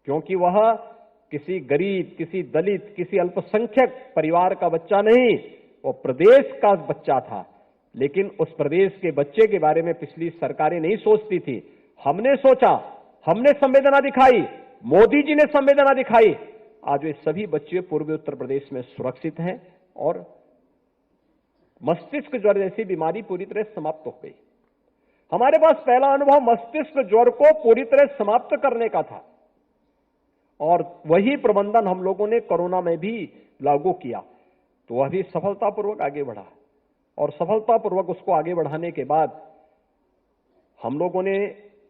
क्योंकि वह किसी गरीब, किसी दलित, किसी अल्पसंख्यक परिवार का बच्चा नहीं, वो प्रदेश का बच्चा था। लेकिन उस प्रदेश के बच्चे के बारे में पिछली सरकारें नहीं सोचती थी। हमने सोचा, हमने संवेदना दिखाई, मोदी जी ने संवेदना दिखाई। आज वे सभी बच्चे पूर्वी उत्तर प्रदेश में सुरक्षित हैं और मस्तिष्क ज्वर जैसी बीमारी पूरी तरह समाप्त हो गई। हमारे पास पहला अनुभव मस्तिष्क ज्वर को पूरी तरह समाप्त करने का था और वही प्रबंधन हम लोगों ने कोरोना में भी लागू किया, तो वह भी सफलतापूर्वक आगे बढ़ा और सफलतापूर्वक उसको आगे बढ़ाने के बाद हम लोगों ने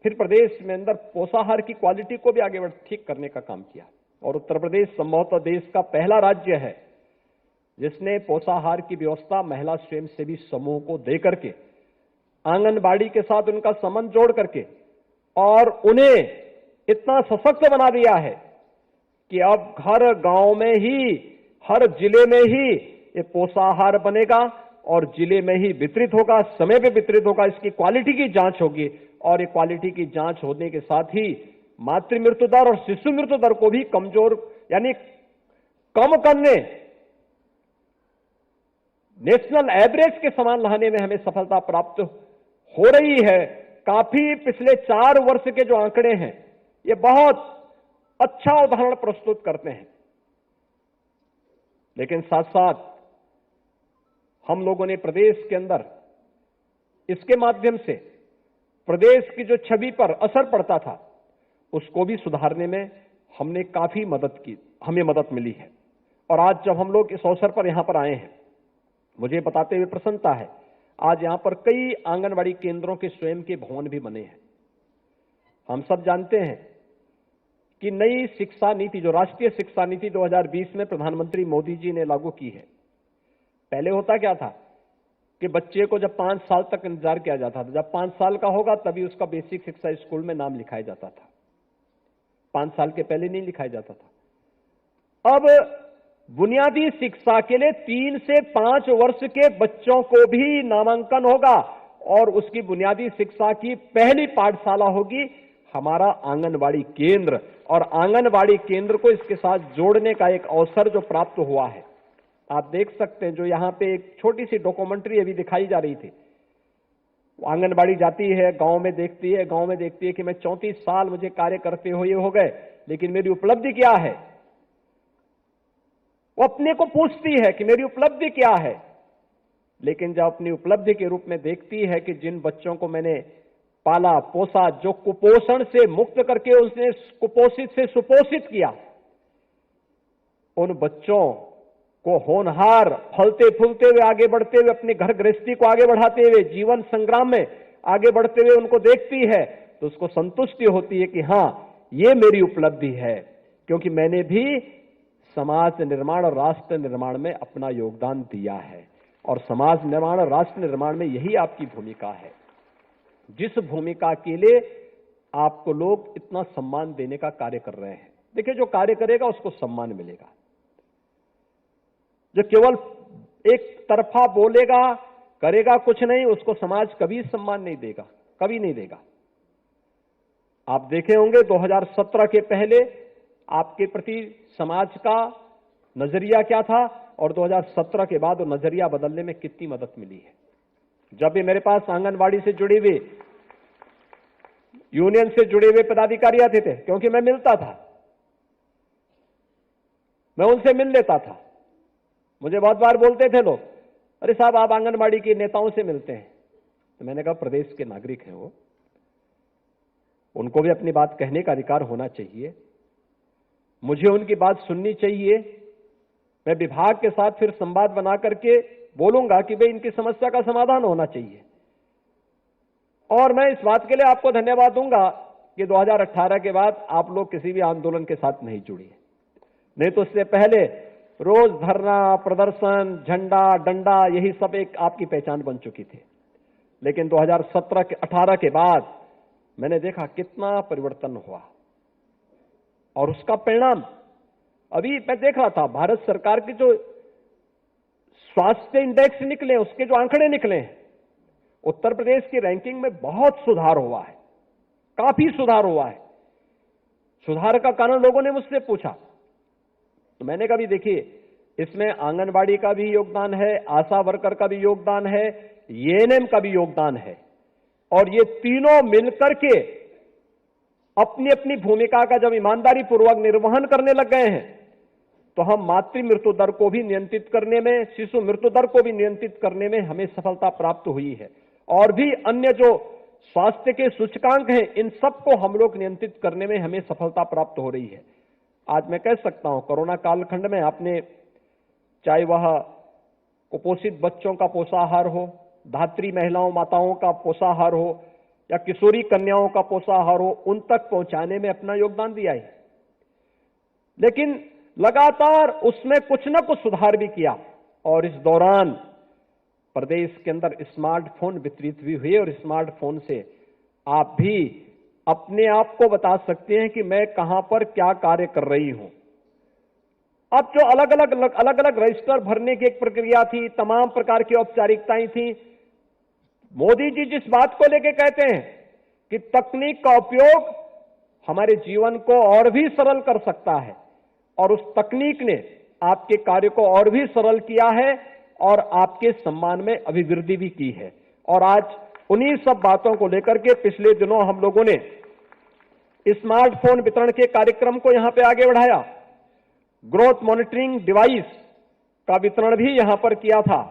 फिर प्रदेश में अंदर पोषाहार की क्वालिटी को भी आगे ठीक करने का काम किया और उत्तर प्रदेश संभवतः देश का पहला राज्य है जिसने पोषाहार की व्यवस्था महिला स्वयंसेवी समूह को दे करके, आंगनबाड़ी के साथ उनका संबंध जोड़ करके और उन्हें इतना सशक्त बना दिया है कि अब हर गांव में ही, हर जिले में ही ये पोषाहार बनेगा और जिले में ही वितरित होगा, समय पे वितरित होगा। इसकी क्वालिटी की जांच होगी और ये क्वालिटी की जांच होने के साथ ही मातृ मृत्यु दर और शिशु मृत्यु दर को भी कमजोर यानी कम करने, नेशनल एवरेज के समान लाने में हमें सफलता प्राप्त हो रही है। काफी पिछले 4 वर्ष के जो आंकड़े हैं ये बहुत अच्छा उदाहरण प्रस्तुत करते हैं। लेकिन साथ साथ हम लोगों ने प्रदेश के अंदर इसके माध्यम से प्रदेश की जो छवि पर असर पड़ता था उसको भी सुधारने में हमने काफी मदद की, हमें मदद मिली है। और आज जब हम लोग इस अवसर पर यहां पर आए हैं, मुझे बताते हुए प्रसन्नता है, आज यहां पर कई आंगनबाड़ी केंद्रों के स्वयं के भवन भी बने हैं। हम सब जानते हैं कि नई शिक्षा नीति, जो राष्ट्रीय शिक्षा नीति 2020 में प्रधानमंत्री मोदी जी ने लागू की है, पहले होता क्या था कि बच्चे को जब 5 साल तक इंतजार किया जाता था, जब 5 साल का होगा तभी उसका बेसिक शिक्षा स्कूल में नाम लिखाया जाता था, 5 साल के पहले नहीं लिखाया जाता था। अब बुनियादी शिक्षा के लिए 3 से 5 वर्ष के बच्चों को भी नामांकन होगा और उसकी बुनियादी शिक्षा की पहली पाठशाला होगी हमारा आंगनबाड़ी केंद्र, और आंगनबाड़ी केंद्र को इसके साथ जोड़ने का एक अवसर जो प्राप्त हुआ है। आप देख सकते हैं, जो यहां पे एक छोटी सी डॉक्यूमेंट्री अभी दिखाई जा रही थी, आंगनबाड़ी जाती है, गांव में देखती है कि मैं 34 साल मुझे कार्य करते हुए हो गए, लेकिन मेरी उपलब्धि क्या है। वो अपने को पूछती है कि मेरी उपलब्धि क्या है, लेकिन जब अपनी उपलब्धि के रूप में देखती है कि जिन बच्चों को मैंने पाला पोसा, जो कुपोषण से मुक्त करके उसने कुपोषित से सुपोषित किया, उन बच्चों को होनहार, फलते फूलते हुए आगे बढ़ते हुए, अपनी घर गृहस्थी को आगे बढ़ाते हुए, जीवन संग्राम में आगे बढ़ते हुए उनको देखती है तो उसको संतुष्टि होती है कि हां, ये मेरी उपलब्धि है, क्योंकि मैंने भी समाज निर्माण और राष्ट्र निर्माण में अपना योगदान दिया है। और समाज निर्माण और राष्ट्र निर्माण में यही आपकी भूमिका है, जिस भूमिका के लिए आपको लोग इतना सम्मान देने का कार्य कर रहे हैं। देखिए, जो कार्य करेगा उसको सम्मान मिलेगा, जो केवल एक तरफा बोलेगा, करेगा कुछ नहीं, उसको समाज कभी सम्मान नहीं देगा, कभी नहीं देगा। आप देखे होंगे 2017 के पहले आपके प्रति समाज का नजरिया क्या था और 2017 के बाद वो नजरिया बदलने में कितनी मदद मिली है। जब भी मेरे पास आंगनबाड़ी से जुड़े हुए, यूनियन से जुड़े हुए पदाधिकारी आते थे, क्योंकि मैं मिलता था, मैं उनसे मिल लेता था। मुझे बहुत बार बोलते थे लोग, अरे साहब आप आंगनबाड़ी के नेताओं से मिलते हैं। तो मैंने कहा, प्रदेश के नागरिक हैं वो, उनको भी अपनी बात कहने का अधिकार होना चाहिए, मुझे उनकी बात सुननी चाहिए। मैं विभाग के साथ फिर संवाद बना करके बोलूंगा कि भाई इनकी समस्या का समाधान होना चाहिए। और मैं इस बात के लिए आपको धन्यवाद दूंगा कि 2018 के बाद आप लोग किसी भी आंदोलन के साथ नहीं जुड़े, नहीं तो उससे पहले रोज धरना, प्रदर्शन, झंडा, डंडा, यही सब एक आपकी पहचान बन चुकी थी। लेकिन 2017-18 के बाद मैंने देखा कितना परिवर्तन हुआ और उसका परिणाम अभी मैं देख रहा था। भारत सरकार के जो स्वास्थ्य इंडेक्स निकले, उसके जो आंकड़े निकले हैं, उत्तर प्रदेश की रैंकिंग में बहुत सुधार हुआ है, काफी सुधार हुआ है। सुधार का कारण लोगों ने मुझसे पूछा, तो मैंने कहा भी देखिए, इसमें आंगनबाड़ी का भी योगदान है, आशा वर्कर का भी योगदान है, एएनएम का भी योगदान है, और ये तीनों मिलकर के अपनी अपनी भूमिका का जब ईमानदारी पूर्वक निर्वहन करने लग गए हैं, तो हम मातृ मृत्यु दर को भी नियंत्रित करने में, शिशु मृत्यु दर को भी नियंत्रित करने में हमें सफलता प्राप्त हुई है। और भी अन्य जो स्वास्थ्य के सूचकांक हैं, इन सबको हम लोग नियंत्रित करने में हमें सफलता प्राप्त हो रही है। आज मैं कह सकता हूं, कोरोना कालखंड में आपने, चाहे वह कुपोषित बच्चों का पोषाहार हो, धात्री महिलाओं माताओं का पोषाहार हो, या किशोरी कन्याओं का पोषाहार हो, उन तक पहुंचाने में अपना योगदान दिया है। लेकिन लगातार उसमें कुछ न कुछ सुधार भी किया, और इस दौरान प्रदेश के अंदर स्मार्टफोन वितरित भी हुए, और स्मार्टफोन से आप भी अपने आप को बता सकते हैं कि मैं कहां पर क्या कार्य कर रही हूं। अब जो अलग अलग रजिस्टर भरने की एक प्रक्रिया थी, तमाम प्रकार की औपचारिकताएं थी, मोदी जी जिस बात को लेकर कहते हैं कि तकनीक का उपयोग हमारे जीवन को और भी सरल कर सकता है, और उस तकनीक ने आपके कार्य को और भी सरल किया है और आपके सम्मान में अभिवृद्धि भी की है। और आज उन्हीं सब बातों को लेकर के पिछले दिनों हम लोगों ने स्मार्टफोन वितरण के कार्यक्रम को यहां पे आगे बढ़ाया। ग्रोथ मॉनिटरिंग डिवाइस का वितरण भी यहां पर किया था।